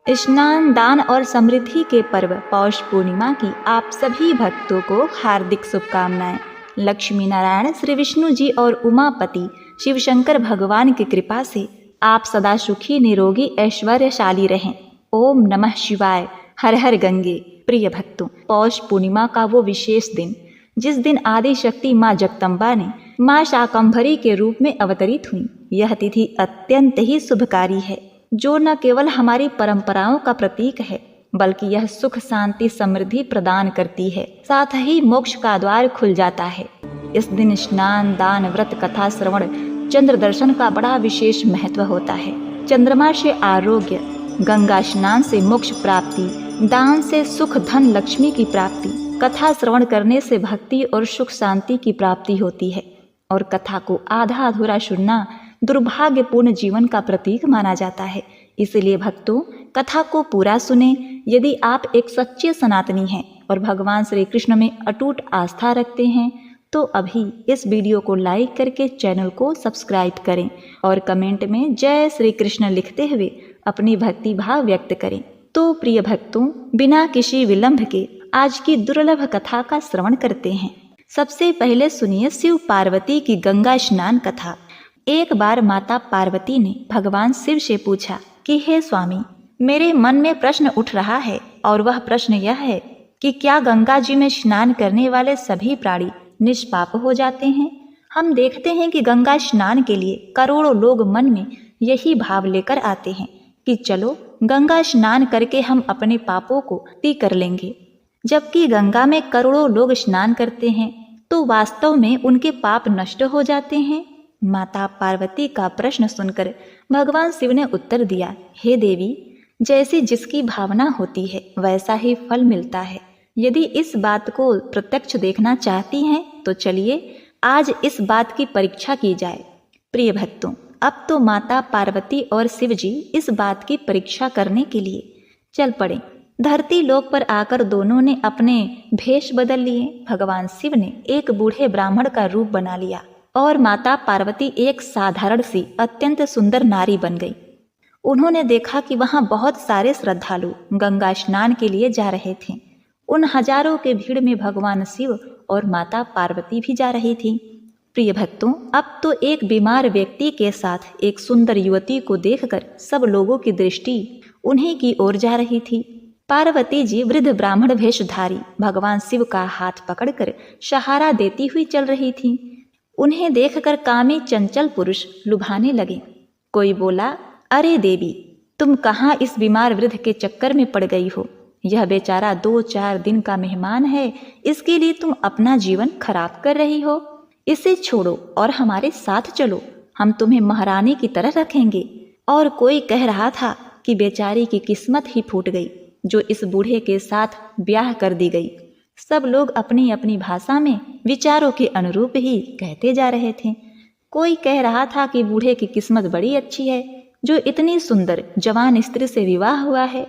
स्नान, दान और समृद्धि के पर्व पौष पूर्णिमा की आप सभी भक्तों को हार्दिक शुभकामनाएं। लक्ष्मी नारायण श्री विष्णु जी और उमापति शिव शंकर भगवान की कृपा से आप सदा सुखी, निरोगी, ऐश्वर्यशाली रहें। ओम नमः शिवाय। हर हर गंगे। प्रिय भक्तों, पौष पूर्णिमा का वो विशेष दिन जिस दिन आदि शक्ति माँ जगदम्बा ने माँ शाकंभरी के रूप में अवतरित हुई, यह तिथि अत्यंत ही शुभकारी है, जो न केवल हमारी परंपराओं का प्रतीक है बल्कि यह सुख, शांति, समृद्धि प्रदान करती है। साथ ही मोक्ष का द्वार खुल जाता है। इस दिन स्नान, दान, व्रत, कथा श्रवण, चंद्र दर्शन का बड़ा विशेष महत्व होता है। चंद्रमा से आरोग्य, गंगा स्नान से मोक्ष प्राप्ति, दान से सुख, धन, लक्ष्मी की प्राप्ति, कथा श्रवण करने से भक्ति और सुख शांति की प्राप्ति होती है। और कथा को आधा अधूरा सुनना दुर्भाग्यपूर्ण जीवन का प्रतीक माना जाता है। इसलिए भक्तों, कथा को पूरा सुने। यदि आप एक सच्चे सनातनी हैं और भगवान श्री कृष्ण में अटूट आस्था रखते हैं तो अभी इस वीडियो को लाइक करके चैनल को सब्सक्राइब करें और कमेंट में जय श्री कृष्ण लिखते हुए अपनी भक्ति भाव व्यक्त करें। तो प्रिय भक्तों, बिना किसी विलंब के आज की दुर्लभ कथा का श्रवण करते हैं। सबसे पहले सुनिए शिव पार्वती की गंगा स्नान कथा। एक बार माता पार्वती ने भगवान शिव से पूछा कि हे स्वामी, मेरे मन में प्रश्न उठ रहा है और वह प्रश्न यह है कि क्या गंगा जी में स्नान करने वाले सभी प्राणी निष्पाप हो जाते हैं? हम देखते हैं कि गंगा स्नान के लिए करोड़ों लोग मन में यही भाव लेकर आते हैं कि चलो गंगा स्नान करके हम अपने पापों को ती कर लेंगे। जबकि गंगा में करोड़ों लोग स्नान करते हैं तो वास्तव में उनके पाप नष्ट हो जाते हैं। माता पार्वती का प्रश्न सुनकर भगवान शिव ने उत्तर दिया, हे देवी, जैसी जिसकी भावना होती है वैसा ही फल मिलता है। यदि इस बात को प्रत्यक्ष देखना चाहती हैं तो चलिए आज इस बात की परीक्षा की जाए। प्रिय भक्तों, अब तो माता पार्वती और शिव जी इस बात की परीक्षा करने के लिए चल पड़े। धरती लोक पर आकर दोनों ने अपने भेष बदल लिए। भगवान शिव ने एक बूढ़े ब्राह्मण का रूप बना लिया और माता पार्वती एक साधारण सी अत्यंत सुंदर नारी बन गई। उन्होंने देखा कि वहां बहुत सारे श्रद्धालु गंगा स्नान के लिए जा रहे थे। उन हजारों के भीड़ में भगवान शिव और माता पार्वती भी जा रही थी। प्रिय भक्तों, अब तो एक बीमार व्यक्ति के साथ एक सुंदर युवती को देखकर सब लोगों की दृष्टि उन्हीं की ओर जा रही थी। पार्वती जी वृद्ध ब्राह्मण वेशधारी भगवान शिव का हाथ पकड़कर सहारा देती हुई चल रही थी। उन्हें देखकर कामी चंचल पुरुष लुभाने लगे। कोई बोला, अरे देवी, तुम कहाँ इस बीमार वृद्ध के चक्कर में पड़ गई हो? यह बेचारा 2-4 दिन का मेहमान है, इसके लिए तुम अपना जीवन खराब कर रही हो। इसे छोड़ो और हमारे साथ चलो, हम तुम्हें महारानी की तरह रखेंगे। और कोई कह रहा था कि बेचारी की किस्मत ही फूट गई जो इस बूढ़े के साथ ब्याह कर दी गई। सब लोग अपनी अपनी भाषा में विचारों के अनुरूप ही कहते जा रहे थे। कोई कह रहा था कि बूढ़े की किस्मत बड़ी अच्छी है जो इतनी सुंदर जवान स्त्री से विवाह हुआ है।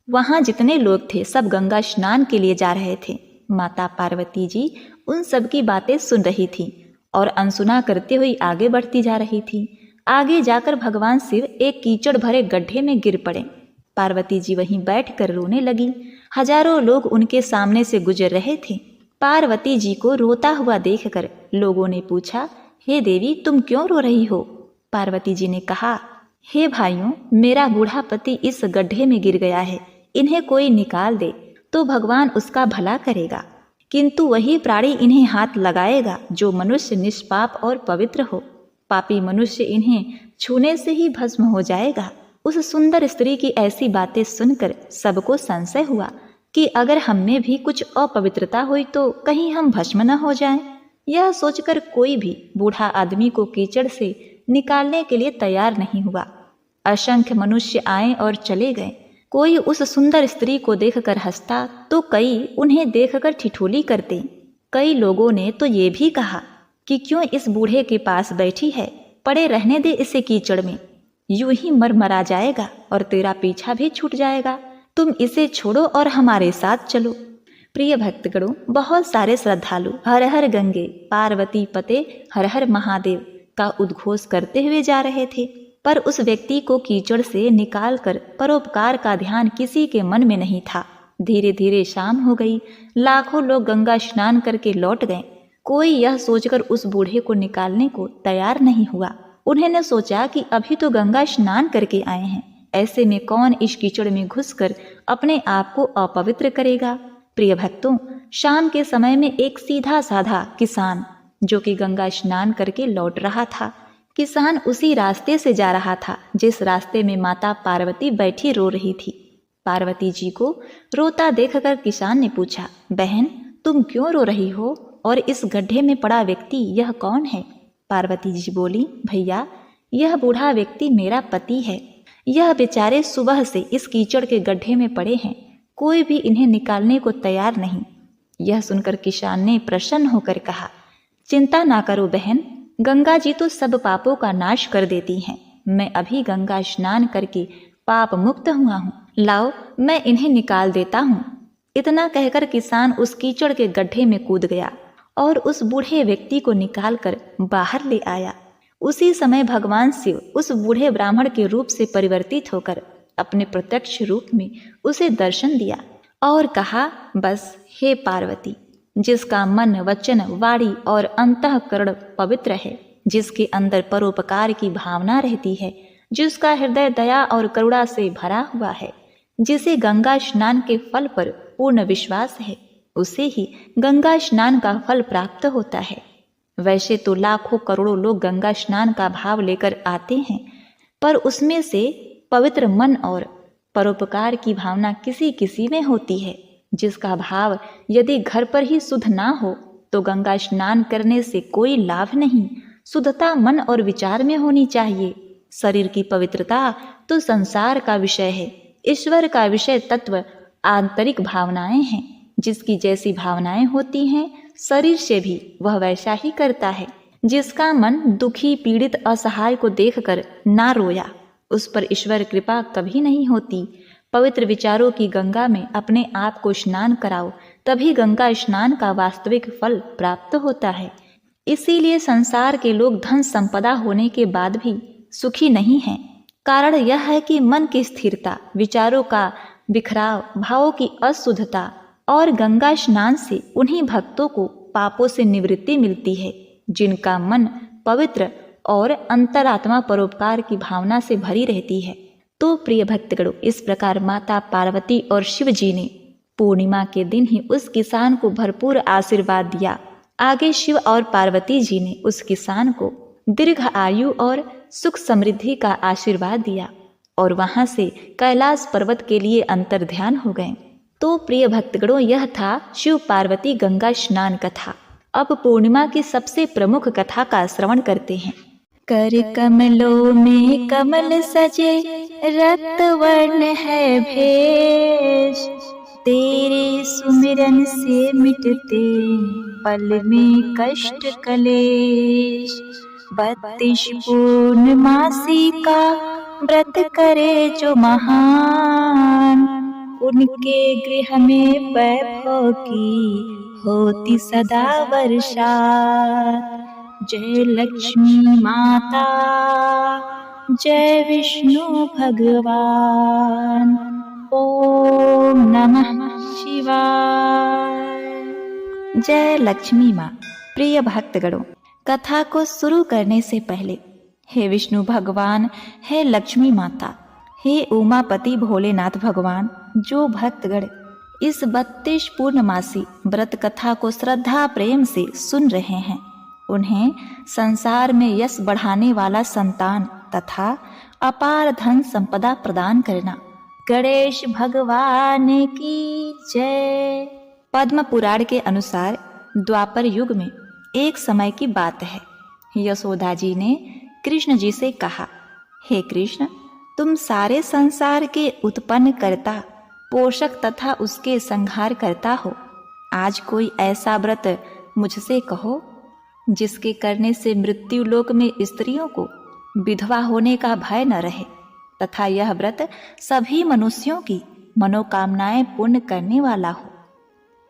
वहां जितने लोग थे सब गंगा स्नान के लिए जा रहे थे। माता पार्वती जी उन सब की बातें सुन रही थी और अनसुना करते हुए आगे बढ़ती जा रही थी। आगे जाकर भगवान शिव एक कीचड़ भरे गड्ढे में गिर पड़े। पार्वती जी वहीं बैठकर रोने लगी। हजारों लोग उनके सामने से गुजर रहे थे। पार्वती जी को रोता हुआ देखकर लोगों ने पूछा, हे देवी, तुम क्यों रो रही हो? पार्वती जी ने कहा, हे भाइयों, मेरा बूढ़ा पति इस गड्ढे में गिर गया है, इन्हें कोई निकाल दे तो भगवान उसका भला करेगा, किंतु वही प्राणी इन्हें हाथ लगाएगा जो मनुष्य निष्पाप और पवित्र हो। पापी मनुष्य इन्हें छूने से ही भस्म हो जाएगा। उस सुंदर स्त्री की ऐसी बातें सुनकर सबको संशय हुआ कि अगर हम में भी कुछ अपवित्रता हुई तो कहीं हम भस्म न हो जाएं। यह सोचकर कोई भी बूढ़ा आदमी को कीचड़ से निकालने के लिए तैयार नहीं हुआ। असंख्य मनुष्य आए और चले गए। कोई उस सुंदर स्त्री को देखकर हंसता तो कई उन्हें देखकर ठिठोली करते। कई लोगों ने तो ये भी कहा कि क्यों इस बूढ़े के पास बैठी है, पड़े रहने दे इसे कीचड़ में, यूं ही मरा जाएगा और तेरा पीछा भी छूट जाएगा। तुम इसे छोड़ो और हमारे साथ चलो। प्रिय भक्तगणों, बहुत सारे श्रद्धालु हर हर गंगे, पार्वती पते, हर हर महादेव का उद्घोष करते हुए जा रहे थे। पर उस व्यक्ति को कीचड़ से निकालकर परोपकार का ध्यान किसी के मन में नहीं था। धीरे धीरे शाम हो गई। लाखों लोग गंगा स्नान करके लौट गए। कोई यह सोचकर उस बूढ़े को निकालने को तैयार नहीं हुआ। उन्होंने सोचा कि अभी तो गंगा स्नान करके आए हैं, ऐसे में कौन इस कीचड़ में घुसकर अपने आप को अपवित्र करेगा। प्रिय भक्तों, शाम के समय में एक सीधा साधा किसान जो कि गंगा स्नान करके लौट रहा था, किसान उसी रास्ते से जा रहा था जिस रास्ते में माता पार्वती बैठी रो रही थी। पार्वती जी को रोता देखकर किसान ने पूछा, बहन तुम क्यों रो रही हो और इस गड्ढे में पड़ा व्यक्ति यह कौन है? पार्वती जी बोली, भैया यह बूढ़ा व्यक्ति मेरा पति है। यह बेचारे सुबह से इस कीचड़ के गड्ढे में पड़े हैं, कोई भी इन्हें निकालने को तैयार नहीं। यह सुनकर किसान ने प्रसन्न होकर कहा, चिंता ना करो बहन, गंगा जी तो सब पापों का नाश कर देती हैं। मैं अभी गंगा स्नान करके पाप मुक्त हुआ हूँ, लाओ मैं इन्हें निकाल देता हूँ। इतना कहकर किसान उस कीचड़ के गड्ढे में कूद गया और उस बूढ़े व्यक्ति को निकालकर बाहर ले आया। उसी समय भगवान शिव उस बूढ़े ब्राह्मण के रूप से परिवर्तित होकर अपने प्रत्यक्ष रूप में उसे दर्शन दिया और कहा, बस हे पार्वती, जिसका मन वचन वाणी और अंतःकरण पवित्र है, जिसके अंदर परोपकार की भावना रहती है, जिसका हृदय दया और करुणा से भरा हुआ है, जिसे गंगा स्नान के फल पर पूर्ण विश्वास है, उसे ही गंगा स्नान का फल प्राप्त होता है। वैसे तो लाखों करोड़ों लोग गंगा स्नान का भाव लेकर आते हैं, पर उसमें से पवित्र मन और परोपकार की भावना किसी किसी में होती है, जिसका भाव यदि घर पर ही शुद्ध ना हो तो गंगा स्नान करने से कोई लाभ नहीं। शुद्धता मन और विचार में होनी चाहिए। शरीर की पवित्रता तो संसार का विषय है, ईश्वर का विषय तत्व आंतरिक भावनाएं हैं। जिसकी जैसी भावनाएं होती हैं, शरीर से भी वह वैसा ही करता है। जिसका मन दुखी पीड़ित असहाय को देखकर ना रोया, उस पर ईश्वर कृपा कभी नहीं होती। पवित्र विचारों की गंगा में अपने आप को स्नान कराओ, तभी गंगा स्नान का वास्तविक फल प्राप्त होता है। इसीलिए संसार के लोग धन संपदा होने के बाद भी सुखी नहीं हैं। कारण यह है कि मन की स्थिरता, विचारों का बिखराव, भावों की अशुद्धता और गंगा स्नान से उन्हीं भक्तों को पापों से निवृत्ति मिलती है जिनका मन पवित्र और अंतरात्मा परोपकार की भावना से भरी रहती है। तो प्रिय भक्तगणों, इस प्रकार माता पार्वती और शिव जी ने पूर्णिमा के दिन ही उस किसान को भरपूर आशीर्वाद दिया। आगे शिव और पार्वती जी ने उस किसान को दीर्घ आयु और सुख समृद्धि का आशीर्वाद दिया और वहां से कैलाश पर्वत के लिए अंतर ध्यान हो गए। तो प्रिय भक्तगणों, यह था शिव पार्वती गंगा स्नान कथा। अब पूर्णिमा की सबसे प्रमुख कथा का श्रवण करते हैं। कर कमलों में कमल सजे, रक्त वर्ण है भेष, तेरे सुमिरन से मिटते पल में कष्ट कलेश। 32 पूर्णमासी का व्रत करे जो महान, उनके गृह में वैभव की होती सदा वर्षा। जय लक्ष्मी माता, जय विष्णु भगवान, ओम नमः शिवाय। जय लक्ष्मी माँ। प्रिय भक्तगणों, कथा को शुरू करने से पहले हे विष्णु भगवान, हे लक्ष्मी माता, हे उमापति भोलेनाथ भगवान, जो भक्तगण इस 32 पूर्णमासी व्रत कथा को श्रद्धा प्रेम से सुन रहे हैं, उन्हें संसार में यश बढ़ाने वाला संतान तथा अपार धन संपदा प्रदान करना। गणेश भगवान की जय। पद्म पुराण के अनुसार द्वापर युग में एक समय की बात है। यशोदा जी ने कृष्ण जी से कहा, हे कृष्ण, तुम सारे संसार के उत्पन्न करता, पोषक तथा उसके संहार करता हो। आज कोई ऐसा व्रत मुझसे कहो जिसके करने से मृत्यु लोक में स्त्रियों को विधवा होने का भय न रहे तथा यह व्रत सभी मनुष्यों की मनोकामनाएं पूर्ण करने वाला हो।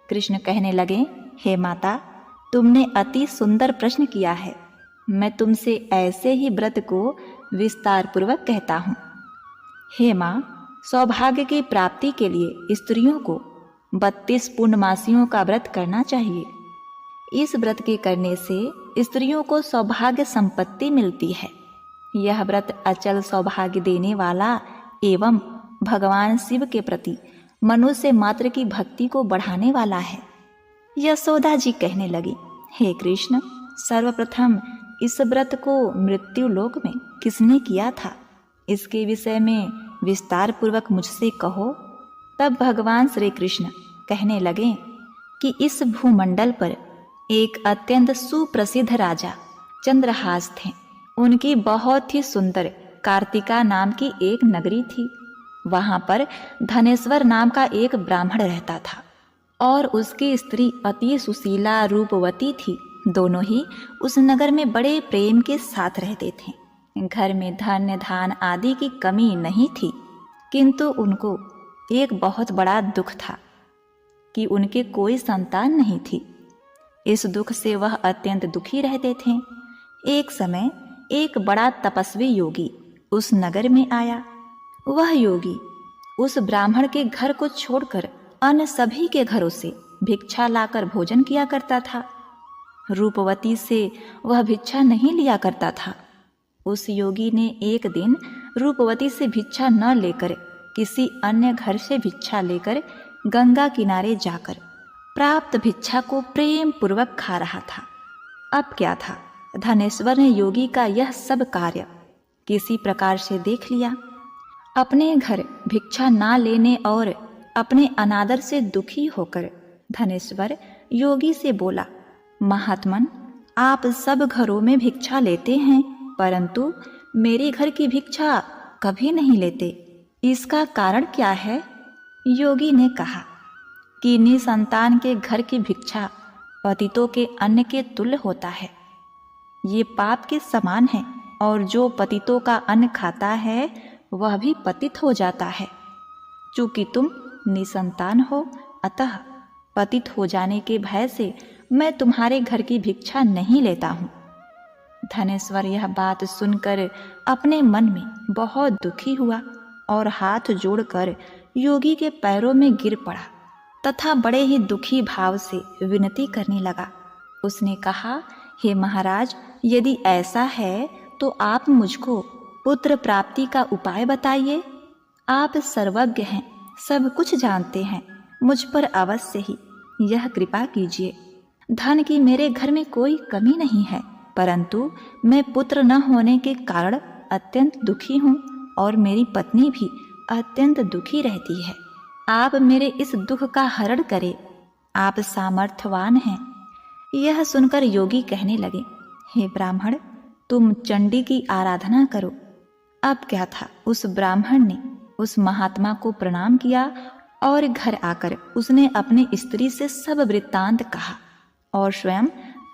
कृष्ण कहने लगे, हे माता, तुमने अति सुंदर प्रश्न किया है। मैं तुमसे ऐसे ही व्रत को विस्तार पूर्वक कहता हूँ। हे माँ, सौभाग्य की प्राप्ति के लिए स्त्रियों को 32 पूर्णमासियों का व्रत करना चाहिए। इस व्रत के करने से स्त्रियों को सौभाग्य संपत्ति मिलती है। यह व्रत अचल सौभाग्य देने वाला एवं भगवान शिव के प्रति मनुष्य मात्र की भक्ति को बढ़ाने वाला है। यशोदा जी कहने लगी, हे कृष्ण, सर्वप्रथम इस व्रत को मृत्यु लोक में किसने किया था, इसके विषय में विस्तार पूर्वक मुझसे कहो। तब भगवान श्री कृष्ण कहने लगे कि इस भूमंडल पर एक अत्यंत सुप्रसिद्ध राजा चंद्रहास थे। उनकी बहुत ही सुंदर कार्तिका नाम की एक नगरी थी। वहां पर धनेश्वर नाम का एक ब्राह्मण रहता था और उसकी स्त्री अति सुशीला रूपवती थी। दोनों ही उस नगर में बड़े प्रेम के साथ रहते थे। घर में धन धान आदि की कमी नहीं थी, किंतु उनको एक बहुत बड़ा दुख था कि उनके कोई संतान नहीं थी। इस दुख से वह अत्यंत दुखी रहते थे। एक समय एक बड़ा तपस्वी योगी उस नगर में आया। वह योगी उस ब्राह्मण के घर को छोड़कर अन्य सभी के घरों से भिक्षा लाकर भोजन किया करता था। रूपवती से वह भिक्षा नहीं लिया करता था। उस योगी ने एक दिन रूपवती से भिक्षा न लेकर किसी अन्य घर से भिक्षा लेकर गंगा किनारे जाकर प्राप्त भिक्षा को प्रेम पूर्वक खा रहा था। अब क्या था, धनेश्वर ने योगी का यह सब कार्य किसी प्रकार से देख लिया। अपने घर भिक्षा ना लेने और अपने अनादर से दुखी होकर धनेश्वर योगी से बोला, महात्मन, आप सब घरों में भिक्षा लेते हैं, परंतु मेरे घर की भिक्षा कभी नहीं लेते। इसका कारण क्या है? योगी ने कहा कि निसंतान के घर की भिक्षा पतितों के अन्न के तुल्य होता है। ये पाप के समान है और जो पतितों का अन्न खाता है वह भी पतित हो जाता है। चूंकि तुम निसंतान हो, अतः पतित हो जाने के भय से मैं तुम्हारे घर की भिक्षा नहीं लेता हूँ। धनेश्वर यह बात सुनकर अपने मन में बहुत दुखी हुआ और हाथ जोड़कर योगी के पैरों में गिर पड़ा तथा बड़े ही दुखी भाव से विनती करने लगा। उसने कहा, हे महाराज, यदि ऐसा है तो आप मुझको पुत्र प्राप्ति का उपाय बताइए। आप सर्वज्ञ हैं, सब कुछ जानते हैं, मुझ पर अवश्य ही यह कृपा कीजिए। धन की मेरे घर में कोई कमी नहीं है, परंतु मैं पुत्र न होने के कारण अत्यंत दुखी हूँ और मेरी पत्नी भी अत्यंत दुखी रहती है। आप मेरे इस दुख का हरण करें, आप सामर्थ्यवान हैं। यह सुनकर योगी कहने लगे, हे ब्राह्मण, तुम चंडी की आराधना करो। अब क्या था, उस ब्राह्मण ने उस महात्मा को प्रणाम किया और घर आकर उसने अपनी स्त्री से सब वृत्तांत कहा और स्वयं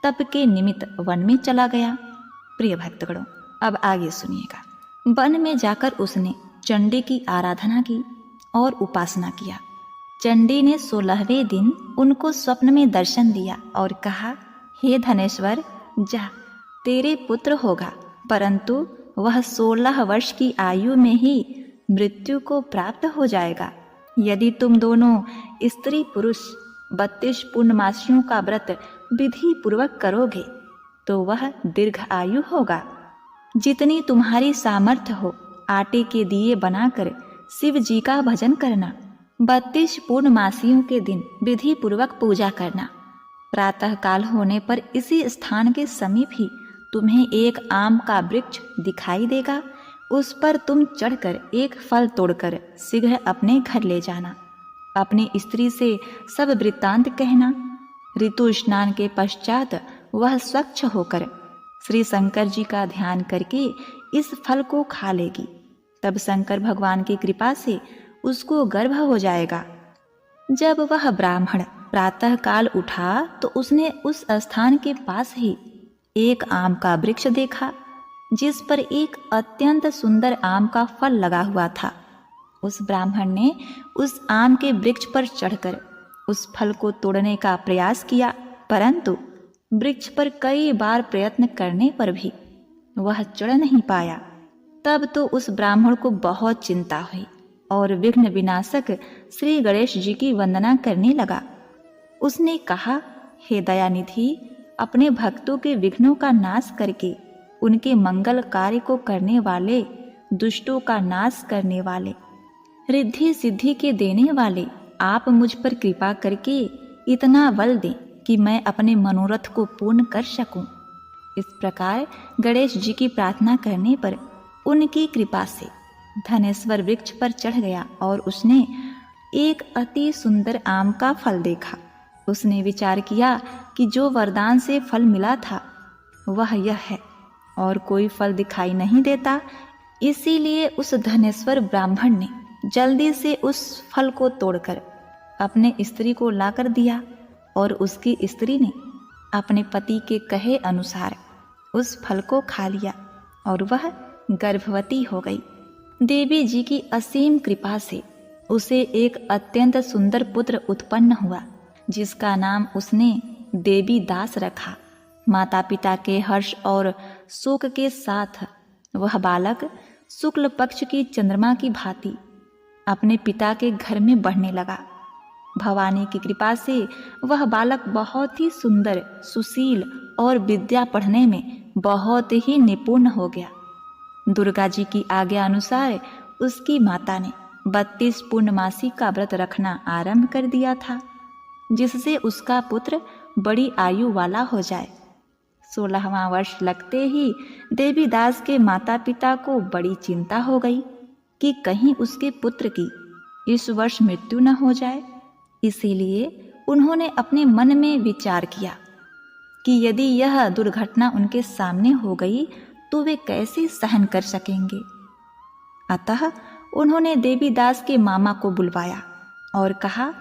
तप के निमित्त वन में चला गया। प्रिय भक्तगणों, अब आगे सुनिएगा। वन में जाकर उसने चंडी की आराधना की और उपासना किया। चंडी ने 16वें दिन उनको स्वप्न में दर्शन दिया और कहा, हे धनेश्वर, जा, तेरे पुत्र होगा, परंतु वह 16 वर्ष की आयु में ही मृत्यु को प्राप्त हो जाएगा। यदि तुम दोनों स्त्री पुरुष 32 पूर्णमासियों का व्रत विधि पूर्वक करोगे तो वह दीर्घ आयु होगा। जितनी तुम्हारी सामर्थ्य हो, आटे के दिए बनाकर शिव जी का भजन करना। 32 पूर्णमासियों के दिन विधि पूर्वक पूजा करना। प्रातः काल होने पर इसी स्थान के समीप ही तुम्हें एक आम का वृक्ष दिखाई देगा। उस पर तुम चढ़कर एक फल तोड़कर शीघ्र अपने घर ले जाना। अपनी स्त्री से सब वृत्तांत कहना। ऋतु स्नान के पश्चात वह स्वच्छ होकर श्री शंकर जी का ध्यान करके इस फल को खा लेगी। तब शंकर भगवान की कृपा से उसको गर्भ हो जाएगा। जब वह ब्राह्मण प्रातः काल उठा तो उसने उस स्थान के पास ही एक आम का वृक्ष देखा, जिस पर एक अत्यंत सुंदर आम का फल लगा हुआ था। उस ब्राह्मण ने उस आम के वृक्ष पर चढ़कर उस फल को तोड़ने का प्रयास किया, परंतु वृक्ष पर कई बार प्रयत्न करने पर भी वह चढ़ नहीं पाया। तब तो उस ब्राह्मण को बहुत चिंता हुई और विघ्न विनाशक श्री गणेश जी की वंदना करने लगा। उसने कहा, हे दयानिधि, अपने भक्तों के विघ्नों का नाश करके उनके मंगल कार्य को करने वाले, दुष्टों का नाश करने वाले, रिद्धि सिद्धि के देने वाले, आप मुझ पर कृपा करके इतना बल दें कि मैं अपने मनोरथ को पूर्ण कर सकूं। इस प्रकार गणेश जी की प्रार्थना करने पर उनकी कृपा से धनेश्वर वृक्ष पर चढ़ गया और उसने एक अति सुंदर आम का फल देखा। उसने विचार किया कि जो वरदान से फल मिला था वह यह है और कोई फल दिखाई नहीं देता। इसीलिए उस धनेश्वर ब्राह्मण ने जल्दी से उस फल को तोड़कर अपने स्त्री को लाकर दिया और उसकी स्त्री ने अपने पति के कहे अनुसार उस फल को खा लिया और वह गर्भवती हो गई। देवी जी की असीम कृपा से उसे एक अत्यंत सुंदर पुत्र उत्पन्न हुआ, जिसका नाम उसने देवी दास रखा। माता पिता के हर्ष और शोक के साथ वह बालक शुक्ल पक्ष की चंद्रमा की भांति अपने पिता के घर में बढ़ने लगा। भवानी की कृपा से वह बालक बहुत ही सुंदर, सुशील और विद्या पढ़ने में बहुत ही निपुण हो गया। दुर्गा जी की आज्ञा अनुसार उसकी माता ने 32 पूर्णमासी का व्रत रखना आरंभ कर दिया था, जिससे उसका पुत्र बड़ी आयु वाला हो जाए। 16वां वर्ष लगते ही देवीदास के माता पिता को बड़ी चिंता हो गई कि कहीं उसके पुत्र की इस वर्ष मृत्यु न हो जाए। इसीलिए उन्होंने अपने मन में विचार किया कि यदि यह दुर्घटना उनके सामने हो गई तो वे कैसे सहन कर सकेंगे। अतः उन्होंने देवीदास के मामा को बुलवाया और कहा,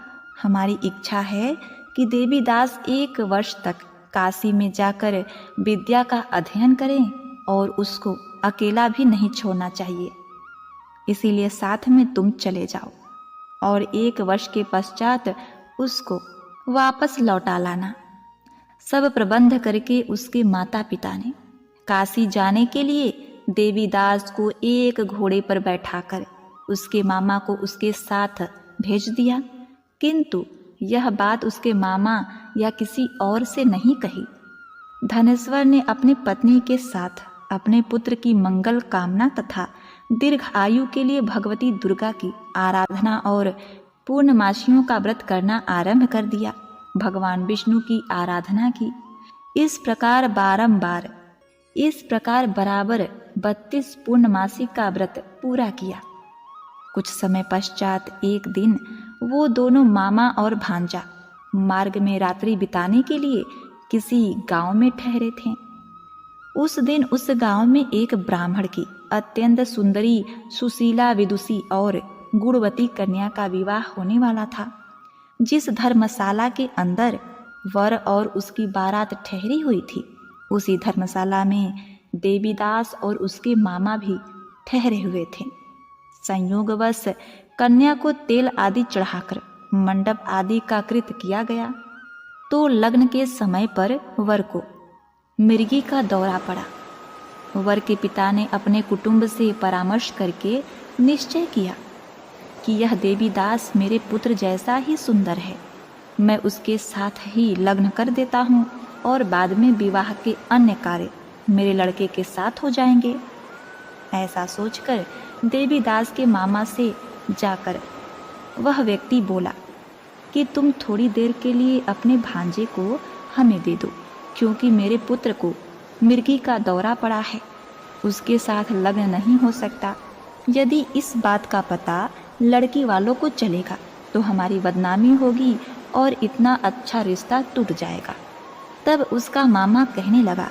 हमारी इच्छा है कि देवीदास 1 वर्ष तक काशी में जाकर विद्या का अध्ययन करें और उसको अकेला भी नहीं छोड़ना चाहिए। इसीलिए साथ में तुम चले जाओ और 1 वर्ष के पश्चात उसको वापस लौटा लाना। सब प्रबंध करके उसके माता पिता ने काशी जाने के लिए देवीदास को एक घोड़े पर बैठाकर उसके मामा को उसके साथ भेज दिया, किंतु यह बात उसके मामा या किसी और से नहीं कही। धनेश्वर ने अपनी पत्नी के साथ अपने पुत्र की मंगल कामना तथा दीर्घ आयु के लिए भगवती दुर्गा की आराधना और पूर्णमासियों का व्रत करना आरंभ कर दिया। भगवान विष्णु की आराधना की। इस प्रकार बराबर 32 पूर्णमासी का व्रत पूरा किया। कुछ समय पश्चात एक दिन वो दोनों मामा और भांजा मार्ग में रात्रि बिताने के लिए किसी गांव में ठहरे थे। उस दिन उस गांव में एक ब्राह्मण की अत्यंत सुंदरी, सुशीला, विदुषी और गुणवती कन्या का विवाह होने वाला था। जिस धर्मशाला के अंदर वर और उसकी बारात ठहरी हुई थी, उसी धर्मशाला में देवीदास और उसके मामा भी ठहरे हुए थे। संयोगवश कन्या को तेल आदि चढ़ाकर मंडप आदि का कृत किया गया तो लग्न के समय पर वर को मृगी का दौरा पड़ा। वर के पिता ने अपने कुटुंब से परामर्श करके निश्चय किया कि यह देवीदास मेरे पुत्र जैसा ही सुंदर है, मैं उसके साथ ही लग्न कर देता हूँ और बाद में विवाह के अन्य कार्य मेरे लड़के के साथ हो जाएंगे। ऐसा सोचकर देवीदास के मामा से जाकर वह व्यक्ति बोला कि तुम थोड़ी देर के लिए अपने भांजे को हमें दे दो, क्योंकि मेरे पुत्र को मृगी का दौरा पड़ा है, उसके साथ लग्न नहीं हो सकता। यदि इस बात का पता लड़की वालों को चलेगा तो हमारी बदनामी होगी और इतना अच्छा रिश्ता टूट जाएगा। तब उसका मामा कहने लगा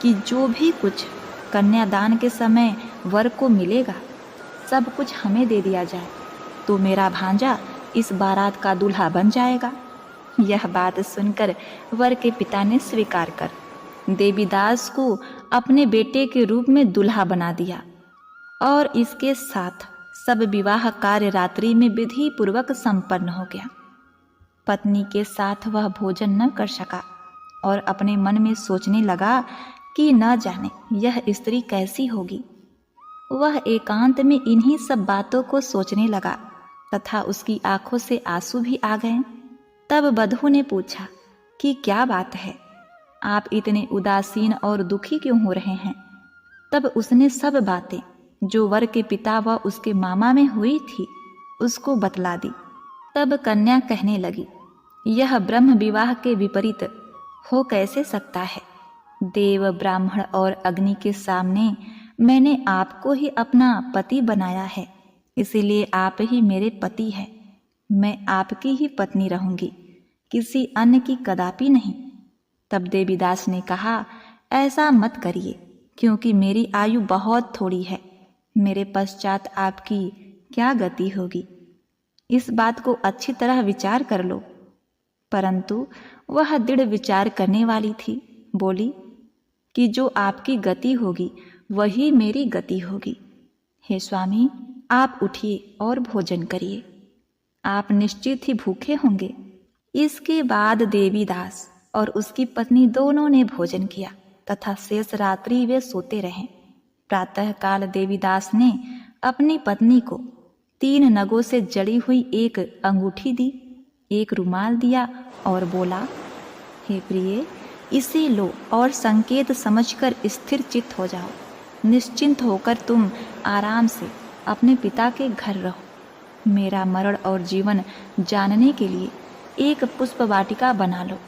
कि जो भी कुछ कन्यादान के समय वर को मिलेगा सब कुछ हमें दे दिया जाए तो मेरा भांजा इस बारात का दूल्हा बन जाएगा। यह बात सुनकर वर के पिता ने स्वीकार कर देवीदास को अपने बेटे के रूप में दूल्हा बना दिया और इसके साथ सब विवाह कार्य रात्रि में विधि पूर्वक संपन्न हो गया। पत्नी के साथ वह भोजन न कर सका और अपने मन में सोचने लगा कि न जाने यह स्त्री कैसी होगी। वह एकांत में इन्हीं सब बातों को सोचने लगा तथा उसकी आंखों से आंसू भी आ गए। तब बधू ने पूछा कि क्या बात है, आप इतने उदासीन और दुखी क्यों हो रहे हैं। तब उसने सब बातें जो वर के पिता व उसके मामा में हुई थी उसको बतला दी। तब कन्या कहने लगी, यह ब्रह्म विवाह के विपरीत हो कैसे सकता है। देव, ब्राह्मण और अग्नि के सामने मैंने आपको ही अपना पति बनाया है, इसीलिए आप ही मेरे पति हैं। मैं आपकी ही पत्नी रहूंगी, किसी अन्य की कदापि नहीं। तब देवीदास ने कहा, ऐसा मत करिए, क्योंकि मेरी आयु बहुत थोड़ी है। मेरे पश्चात आपकी क्या गति होगी, इस बात को अच्छी तरह विचार कर लो। परंतु वह दृढ़ विचार करने वाली थी। बोली कि जो आपकी गति होगी वही मेरी गति होगी। हे स्वामी, आप उठिए और भोजन करिए, आप निश्चित ही भूखे होंगे। इसके बाद देवीदास और उसकी पत्नी दोनों ने भोजन किया तथा शेष रात्रि वे सोते रहे। प्रातःकाल देवीदास ने अपनी पत्नी को 3 नगों से जड़ी हुई एक अंगूठी दी, एक रुमाल दिया और बोला, हे प्रिय, इसे लो और संकेत समझकर स्थिर चित्त हो जाओ। निश्चिंत होकर तुम आराम से अपने पिता के घर रहो। मेरा मरण और जीवन जानने के लिए एक पुष्प वाटिका बना लो,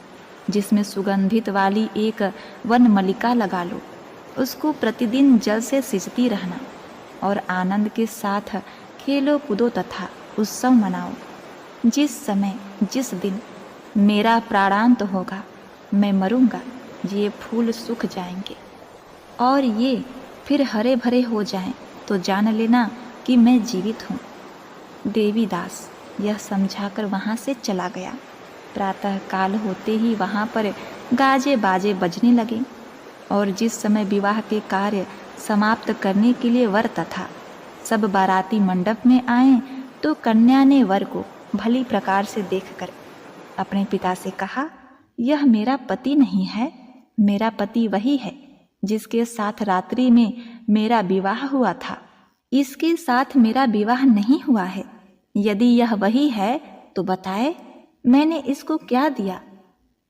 जिसमें सुगंधित वाली एक वन मल्लिका लगा लो। उसको प्रतिदिन जल से सींचती रहना और आनंद के साथ खेलो कूदो तथा उत्सव मनाओ। जिस समय जिस दिन मेरा प्राणांत होगा, मैं मरूंगा, ये फूल सूख जाएंगे और ये फिर हरे भरे हो जाएं, तो जान लेना कि मैं जीवित हूँ। देवीदास यह समझाकर वहाँ से चला गया। प्रातः काल होते ही वहाँ पर गाजे बाजे बजने लगे और जिस समय विवाह के कार्य समाप्त करने के लिए वर तथा सब बाराती मंडप में आए, तो कन्या ने वर को भली प्रकार से देखकर अपने पिता से कहा, यह मेरा पति नहीं है, मेरा पति वही है जिसके साथ रात्रि में मेरा विवाह हुआ था। इसके साथ मेरा विवाह नहीं हुआ है। यदि यह वही है तो बताए, मैंने इसको क्या दिया।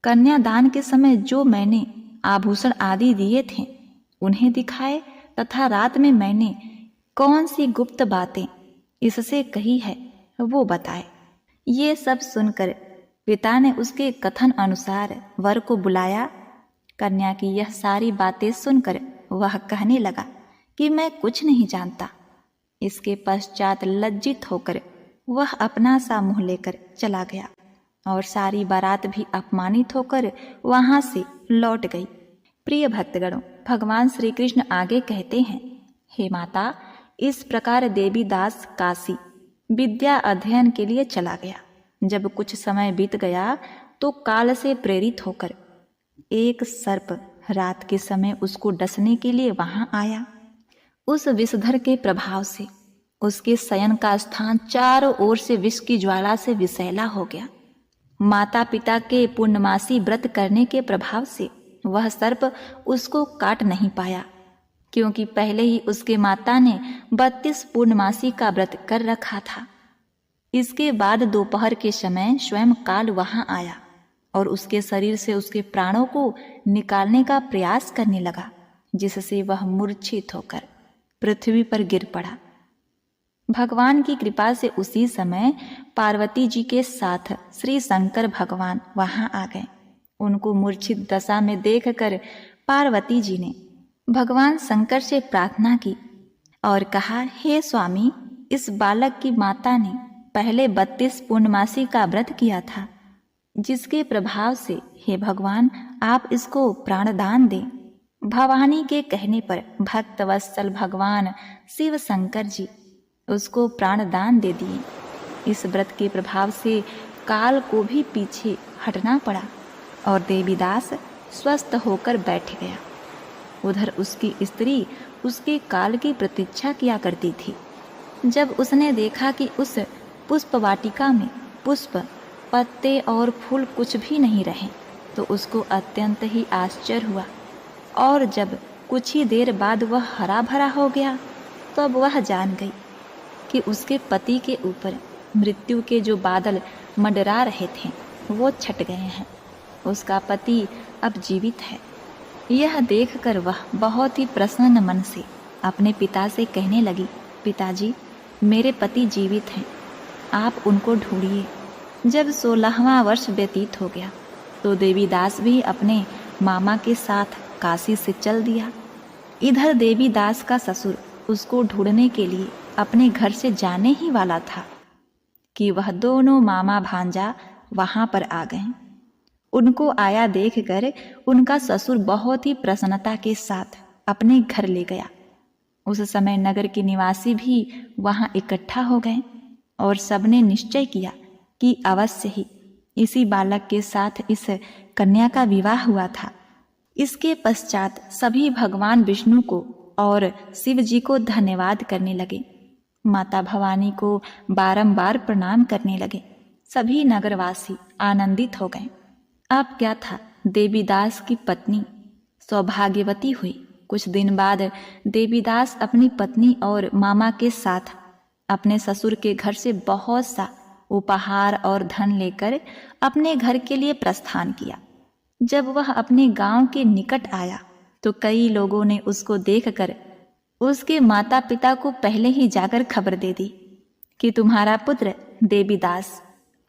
कन्यादान के समय जो मैंने आभूषण आदि दिए थे उन्हें दिखाए तथा रात में मैंने कौन सी गुप्त बातें इससे कही है वो बताए। ये सब सुनकर पिता ने उसके कथन अनुसार वर को बुलाया। कन्या की यह सारी बातें सुनकर वह कहने लगा कि मैं कुछ नहीं जानता। इसके पश्चात लज्जित होकर वह अपना सा मुंह लेकर चला गया और सारी बारात भी अपमानित होकर वहां से लौट गई। प्रिय भक्तगणों, भगवान श्री कृष्ण आगे कहते हैं, हे माता, इस प्रकार देवीदास काशी विद्या अध्ययन के लिए चला गया। जब कुछ समय बीत गया तो काल से प्रेरित होकर एक सर्प रात के समय उसको डसने के लिए वहां आया। उस विषधर के प्रभाव से उसके शयन का स्थान चारों ओर से विष की ज्वाला से विषैला हो गया। माता पिता के पूर्णमासी व्रत करने के प्रभाव से वह सर्प उसको काट नहीं पाया, क्योंकि पहले ही उसके माता ने 32 पूर्णमासी का व्रत कर रखा था। इसके बाद दोपहर के समय स्वयं काल वहां आया और उसके शरीर से उसके प्राणों को निकालने का प्रयास करने लगा, जिससे वह मूर्छित होकर पृथ्वी पर गिर पड़ा। भगवान की कृपा से उसी समय पार्वती जी के साथ श्री शंकर भगवान वहां आ गए। उनको मूर्छित दशा में देखकर पार्वती जी ने भगवान शंकर से प्रार्थना की और कहा, हे स्वामी, इस बालक की माता ने पहले 32 पूर्णमासी का व्रत किया था, जिसके प्रभाव से हे भगवान आप इसको प्राणदान दें। भवानी के कहने पर भक्त वत्सल भगवान शिव शंकर जी उसको प्राणदान दे दिए। इस व्रत के प्रभाव से काल को भी पीछे हटना पड़ा और देवीदास स्वस्थ होकर बैठ गया। उधर उसकी स्त्री उसके काल की प्रतीक्षा किया करती थी। जब उसने देखा कि उस पुष्प वाटिका में पुष्प, पत्ते और फूल कुछ भी नहीं रहे, तो उसको अत्यंत ही आश्चर्य हुआ और जब कुछ ही देर बाद वह हरा भरा हो गया तब वह जान गई कि उसके पति के ऊपर मृत्यु के जो बादल मंडरा रहे थे वो छट गए हैं। उसका पति अब जीवित है। यह देखकर वह बहुत ही प्रसन्न मन से अपने पिता से कहने लगी, पिताजी, मेरे पति जीवित हैं, आप उनको ढूंढिए। जब 16वां वर्ष व्यतीत हो गया तो देवीदास भी अपने मामा के साथ काशी से चल दिया। इधर देवीदास का ससुर उसको ढूंढने के लिए अपने घर से जाने ही वाला था कि वह दोनों मामा भांजा वहां पर आ गए। उनको आया देखकर उनका ससुर बहुत ही प्रसन्नता के साथ अपने घर ले गया। उस समय नगर के निवासी भी वहां इकट्ठा हो गए और सबने निश्चय किया कि अवश्य ही इसी बालक के साथ इस कन्या का विवाह हुआ था। इसके पश्चात सभी भगवान विष्णु को और शिव जी को धन्यवाद करने लगे। माता भवानी को बारंबार प्रणाम करने लगे। सभी नगरवासी आनंदित हो गए। अब क्या था, देवीदास की पत्नी सौभाग्यवती हुई। कुछ दिन बाद देवीदास अपनी पत्नी और मामा के साथ अपने ससुर के घर से बहुत सा उपहार और धन लेकर अपने घर के लिए प्रस्थान किया। जब वह अपने गांव के निकट आया तो कई लोगों ने उसको देखकर उसके माता पिता को पहले ही जाकर खबर दे दी कि तुम्हारा पुत्र देवीदास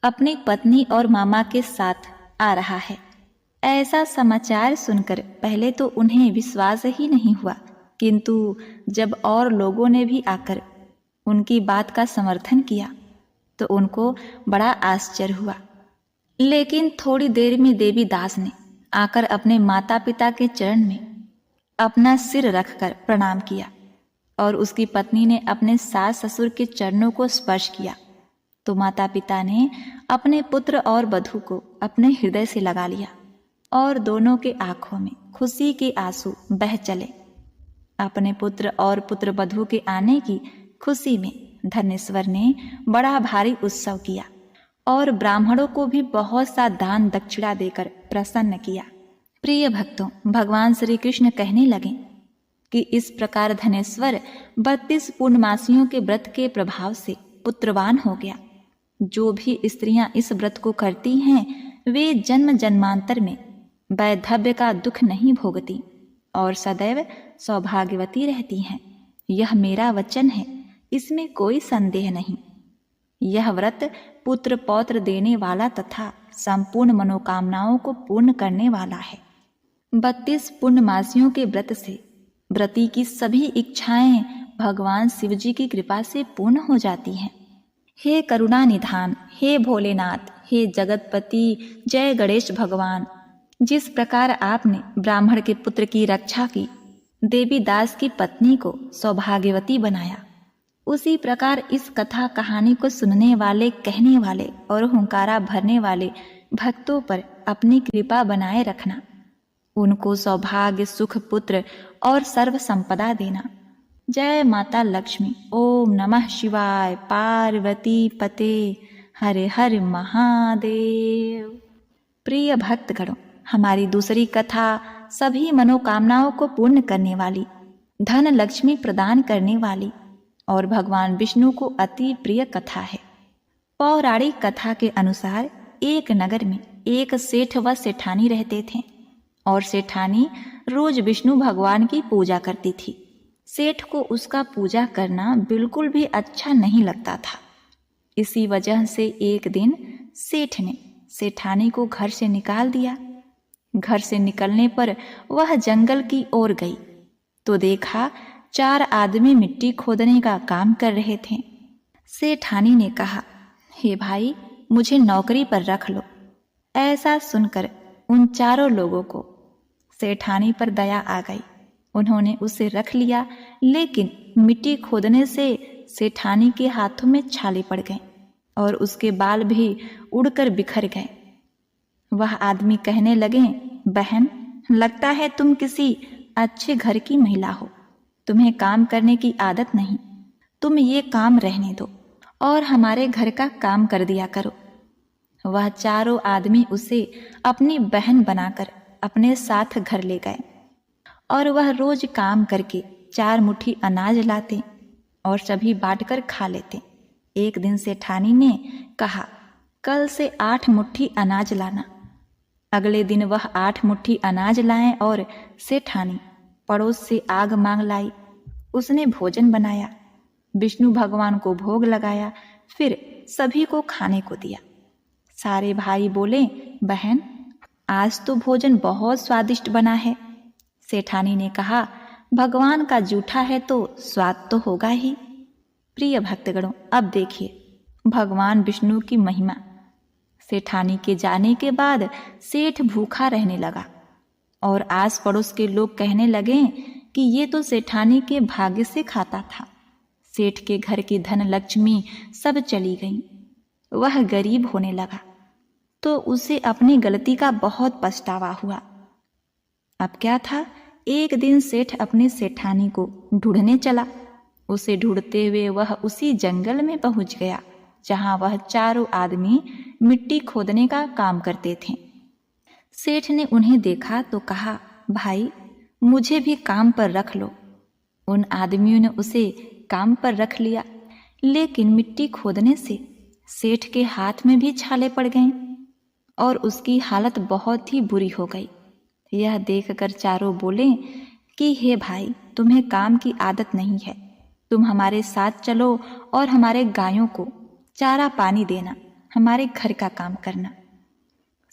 अपनी पत्नी और मामा के साथ आ रहा है। ऐसा समाचार सुनकर पहले तो उन्हें विश्वास ही नहीं हुआ, किंतु जब और लोगों ने भी आकर उनकी बात का समर्थन किया तो उनको बड़ा आश्चर्य हुआ। लेकिन थोड़ी देर में देवीदास ने आकर अपने माता पिता के चरण में अपना सिर रखकर प्रणाम किया और उसकी पत्नी ने अपने सास ससुर के चरणों को स्पर्श किया तो माता पिता ने अपने पुत्र और वधू को अपने हृदय से लगा लिया और दोनों के आंखों में खुशी के आंसू बह चले। अपने पुत्र और पुत्र वधू के आने की खुशी में धनेश्वर ने बड़ा भारी उत्सव किया और ब्राह्मणों को भी बहुत सा दान दक्षिणा देकर प्रसन्न किया। प्रिय भक्तों, भगवान श्री कृष्ण कहने लगे कि इस प्रकार धनेश्वर 32 पूर्णमासियों के व्रत के प्रभाव से पुत्रवान हो गया। जो भी स्त्रियां इस व्रत को करती हैं वे जन्म जन्मांतर में वैधव्य का दुख नहीं भोगती और सदैव सौभाग्यवती रहती हैं। यह मेरा वचन है, इसमें कोई संदेह नहीं। यह व्रत पुत्र पौत्र देने वाला तथा संपूर्ण मनोकामनाओं को पूर्ण करने वाला है। 32 पूर्णमासियों के व्रत से व्रती की सभी इच्छाएं भगवान शिव जी की कृपा से पूर्ण हो जाती हैं। हे करुणा निधान, हे भोलेनाथ, हे जगतपति, जय गणेश भगवान। जिस प्रकार आपने ब्राह्मण के पुत्र की रक्षा की, देवीदास की पत्नी को सौभाग्यवती बनाया, उसी प्रकार इस कथा कहानी को सुनने वाले, कहने वाले और हुंकारा भरने वाले भक्तों पर अपनी कृपा बनाए रखना। उनको सौभाग्य, सुख, पुत्र और सर्व संपदा देना। जय माता लक्ष्मी। ओम नमः शिवाय। पार्वती पते हरे हर महादेव। प्रिय भक्तगणों, हमारी दूसरी कथा सभी मनोकामनाओं को पूर्ण करने वाली, धन लक्ष्मी प्रदान करने वाली और भगवान विष्णु को अति प्रिय कथा है। पौराणिक कथा के अनुसार एक नगर में एक सेठ व सेठानी रहते थे और सेठानी रोज विष्णु भगवान की पूजा करती थी। सेठ को उसका पूजा करना बिल्कुल भी अच्छा नहीं लगता था। इसी वजह से एक दिन सेठ ने सेठानी को घर से निकाल दिया। घर से निकलने पर वह जंगल की ओर गई तो देखा 4 आदमी मिट्टी खोदने का काम कर रहे थे। सेठानी ने कहा, हे भाई, मुझे नौकरी पर रख लो। ऐसा सुनकर उन चारों लोगों को सेठानी पर दया आ गई। उन्होंने उसे रख लिया, लेकिन मिट्टी खोदने से सेठानी के हाथों में छाले पड़ गए और उसके बाल भी उड़कर बिखर गए। वह आदमी कहने लगे, बहन, लगता है तुम किसी अच्छे घर की महिला हो, तुम्हें काम करने की आदत नहीं। तुम ये काम रहने दो और हमारे घर का काम कर दिया करो। वह चारों आदमी उसे अपनी बहन बनाकर अपने साथ घर ले गए और वह रोज काम करके 4 मुट्ठी अनाज लाते और सभी बांटकर खा लेते। एक दिन सेठानी ने कहा, कल से 8 मुट्ठी अनाज लाना। अगले दिन वह 8 मुट्ठी अनाज लाए और सेठानी पड़ोस से आग मांग लाई। उसने भोजन बनाया, विष्णु भगवान को भोग लगाया, फिर सभी को खाने को दिया। सारे भाई बोले, बहन आज तो भोजन बहुत स्वादिष्ट बना है। सेठानी ने कहा, भगवान का जूठा है तो स्वाद तो होगा ही। प्रिय भक्तगणों, अब देखिए भगवान विष्णु की महिमा। सेठानी के जाने के बाद सेठ भूखा रहने लगा और आस पड़ोस के लोग कहने लगे कि ये तो सेठानी के भाग्य से खाता था। सेठ के घर की धन लक्ष्मी सब चली गई। वह गरीब होने लगा तो उसे अपनी गलती का बहुत पछतावा हुआ। अब क्या था, एक दिन सेठ अपनी सेठानी को ढूंढने चला। उसे ढूंढते हुए वह उसी जंगल में पहुंच गया जहां वह चारों आदमी मिट्टी खोदने का काम करते थे। सेठ ने उन्हें देखा तो कहा, भाई मुझे भी काम पर रख लो। उन आदमियों ने उसे काम पर रख लिया, लेकिन मिट्टी खोदने से सेठ के हाथ में भी छाले पड़ गए और उसकी हालत बहुत ही बुरी हो गई। यह देखकर चारों बोले कि हे भाई, तुम्हें काम की आदत नहीं है, तुम हमारे साथ चलो और हमारे गायों को चारा पानी देना, हमारे घर का काम करना।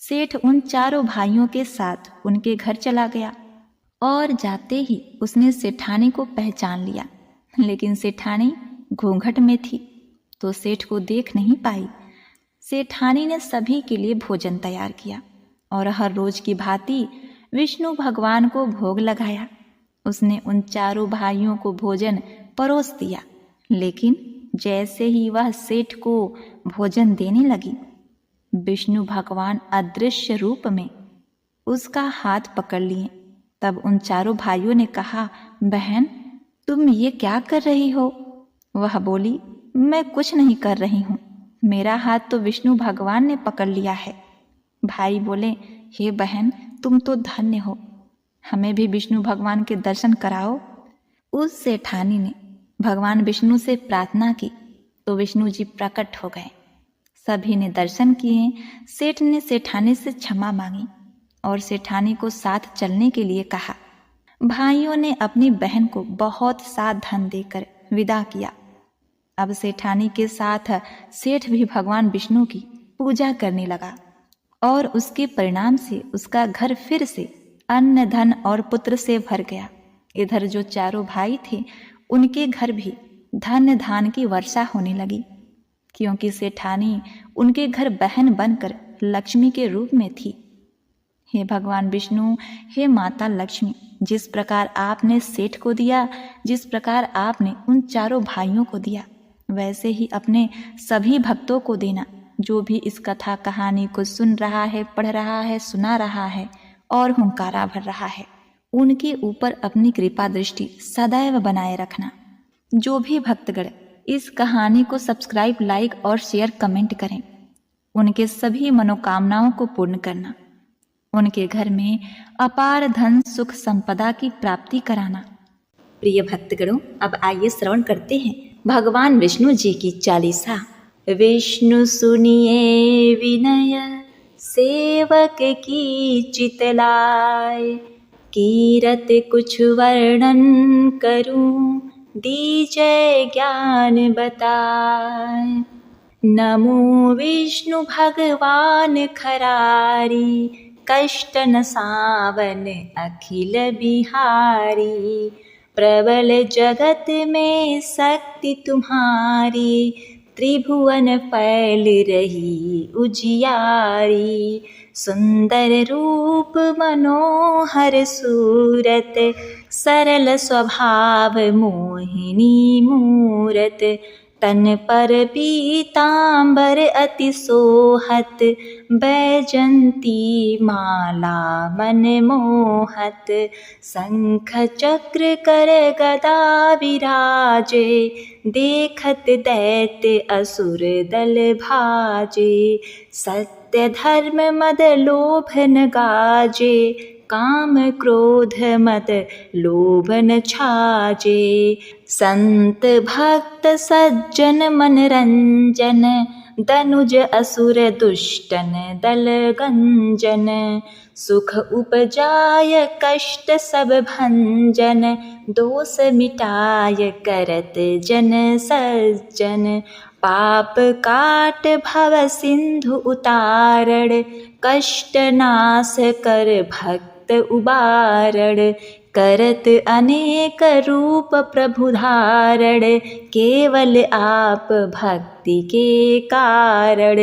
सेठ उन चारों भाइयों के साथ उनके घर चला गया और जाते ही उसने सेठानी को पहचान लिया, लेकिन सेठानी घूंघट में थी तो सेठ को देख नहीं पाई। सेठानी ने सभी के लिए भोजन तैयार किया और हर रोज की भांति विष्णु भगवान को भोग लगाया। उसने उन चारों भाइयों को भोजन परोस दिया, लेकिन जैसे ही वह सेठ को भोजन देने लगी, विष्णु भगवान अदृश्य रूप में उसका हाथ पकड़ लिए। तब उन चारों भाइयों ने कहा, बहन तुम ये क्या कर रही हो? वह बोली, मैं कुछ नहीं कर रही हूँ, मेरा हाथ तो विष्णु भगवान ने पकड़ लिया है। भाई बोले, हे बहन तुम तो धन्य हो, हमें भी विष्णु भगवान के दर्शन कराओ। उस सेठानी ने भगवान विष्णु से प्रार्थना की तो विष्णु जी प्रकट हो गए। सभी ने दर्शन किए। सेठ ने सेठानी से क्षमा मांगी और सेठानी को साथ चलने के लिए कहा। भाइयों ने अपनी बहन को बहुत सा धन देकर विदा किया। अब सेठानी के साथ सेठ भी भगवान विष्णु की पूजा करने लगा और उसके परिणाम से उसका घर फिर से अन्न धन और पुत्र से भर गया। इधर जो चारों भाई थे उनके घर भी धन धान की वर्षा होने लगी, क्योंकि सेठानी उनके घर बहन बनकर लक्ष्मी के रूप में थी। हे भगवान विष्णु, हे माता लक्ष्मी, जिस प्रकार आपने सेठ को दिया, जिस प्रकार आपने उन चारों भाइयों को दिया, वैसे ही अपने सभी भक्तों को देना, जो भी इस कथा कहानी को सुन रहा है, पढ़ रहा है, सुना रहा है और हुंकारा भर रहा है। उनके ऊपर अपनी कृपा दृष्टि सदैव बनाए रखना। जो भी भक्तगण इस कहानी को सब्सक्राइब, लाइक और शेयर, कमेंट करें, उनके सभी मनोकामनाओं को पूर्ण करना, उनके घर में अपार धन सुख संपदा की प्राप्ति कराना। प्रिय भक्तगणों, अब आइए श्रवण करते हैं भगवान विष्णु जी की चालीसा। विष्णु सुनिए विनय सेवक की चितलाय, कीरत कुछ वर्णन करूं दीजय ज्ञान बताए। नमो विष्णु भगवान खरारी, कष्ट न सावन अखिल बिहारी। प्रबल जगत में शक्ति तुम्हारी, त्रिभुवन फैल रही उजियारी। सुंदर रूप मनोहर सूरत, सरल स्वभाव मोहिनी मूरत। तन पर पीतांबर अति सोहत, बैजंती माला मन मोहत। शंख चक्र कर गदा विराजे, देखत दैत्य असुर दल भाजे। सत्य धर्म मद लोभ न गाजे, काम क्रोध मद लोभ न छाजे। संत भक्त सज्जन मन रंजन, दनुज असुर दुष्टन दल गंजन। सुख उपजाय कष्ट सब भंजन, दोष मिटाय करत जन सज्जन। पाप काट भव सिंधु उतारण, कष्ट नाश कर भक्त उबारण। करत अनेक रूप प्रभु धारण, केवल आप भक्ति के कारण।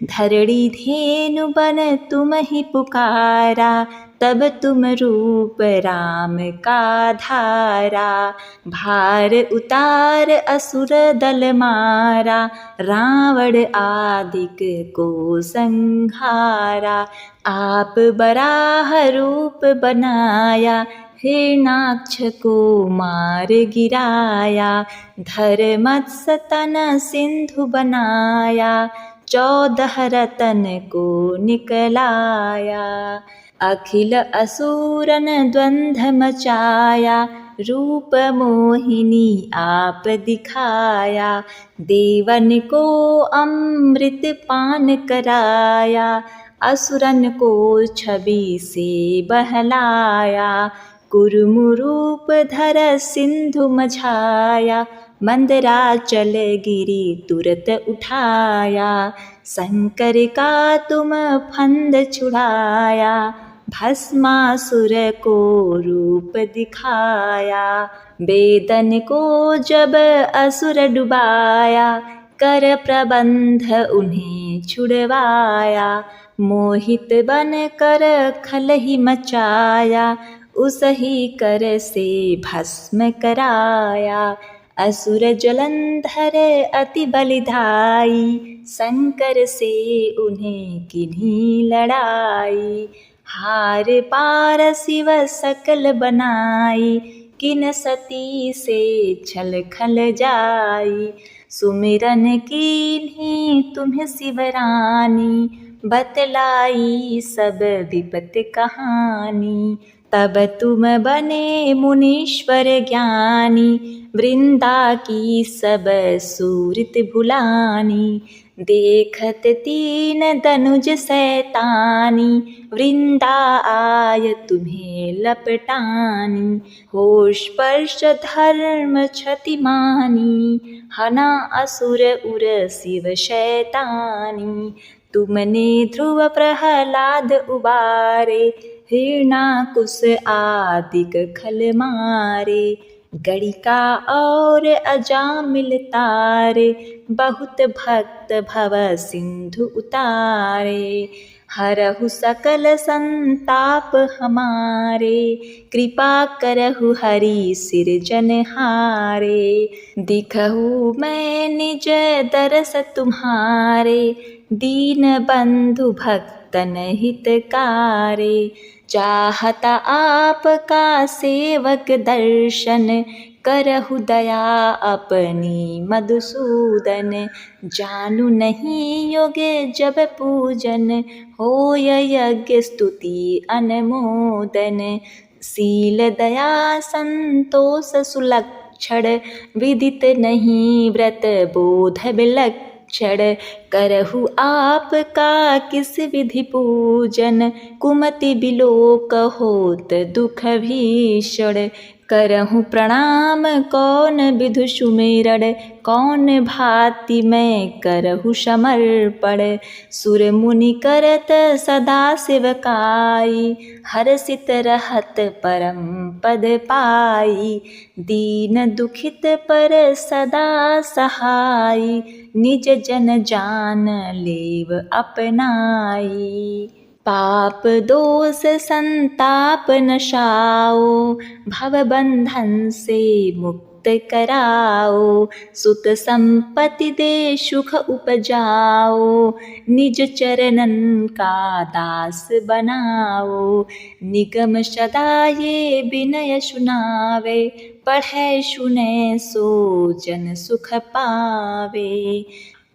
धरणी धेनु बन तुम ही पुकारा, तब तुम रूप राम का धारा। भार उतार असुर दल मारा, रावण आदिक को संहारा। आप बराह रूप बनाया, हिरणाक्ष को मार गिराया। धर्मत्स तन सिंधु बनाया, 14 रतन को निकलाया। अखिल असुरन द्वंद्व मचाया, रूप मोहिनी आप दिखाया। देवन को अमृत पान कराया, असुरन को छवि से बहलाया। कुरुमुरूप धर सिंधु मझाया, मंदराचल गिरि तुरत उठाया। शंकर का तुम फंद छुड़ाया, भस्मासुर को रूप दिखाया। वेदन को जब असुर डुबाया, कर प्रबंध उन्हें छुड़वाया। मोहित बन कर खल ही मचाया, उस ही कर से भस्म कराया। असुर जलंधर अति बलिधाई, शंकर से उन्हें किन्हीं लड़ाई। हार पार शिव सकल बनाई, किन सती से छल खल जाई। सुमिरन कीन्ही तुम्हें शिवरानी, बतलाई सब विपत कहानी। तब तुम बने मुनीश्वर ज्ञानी, वृंदा की सब सूरत भुलानी। देखत तीन दनुज सैतानी, वृंदा आय तुम्हें लपटानी। होश स्पर्श धर्म क्षति मानी, हना असुर उर शिव शैतानी। तुमने ध्रुव प्रहलाद उबारे, हिरणाकुश आदिक खल मारे। गणिका और अजामिल तारे, बहुत भक्त भव सिंधु उतारे। हरहु सकल संताप हमारे, कृपा करहु हरि सिरजनहारे। दिखहु मैं निज दरस तुम्हारे, दीन बंधु भक्तन हितकारे। चाहता आपका सेवक दर्शन, करहु दया अपनी मधुसूदन। जानू नहीं योग्य जब पूजन, होय यज्ञ स्तुति अनुमोदन। शील दया संतोष सुलक्षण, विदित नहीं व्रत बोध विलक्षण। करहु आपका किस विधि पूजन, कुमति बिलोक होत दुख भीषण। करहु प्रणाम कौन विधु सुमिरन, कौन भांति मैं करहु समर्पण। सुर मुनि करत सदा सेवकाई, हर्षित रहत परम पद पाई। दीन दुखित पर सदा सहाई, निज जन जान लेव अपनाई। पाप दोष संताप नशाओ, भव बंधन से मुक्त कराओ। सुत संपत्ति दे सुख उपजाओ, निज चरणन का दास बनाओ। निगम सदा ये विनय सुनावे, पढ़े सुने सो जन सुख पावे।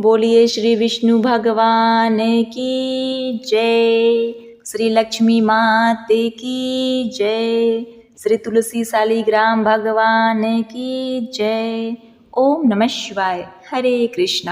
बोलिए श्री विष्णु भगवान की जय। श्री लक्ष्मी माते की जय। श्री तुलसी शालिग्राम भगवान की जय। ओम नमः शिवाय। हरे कृष्णा।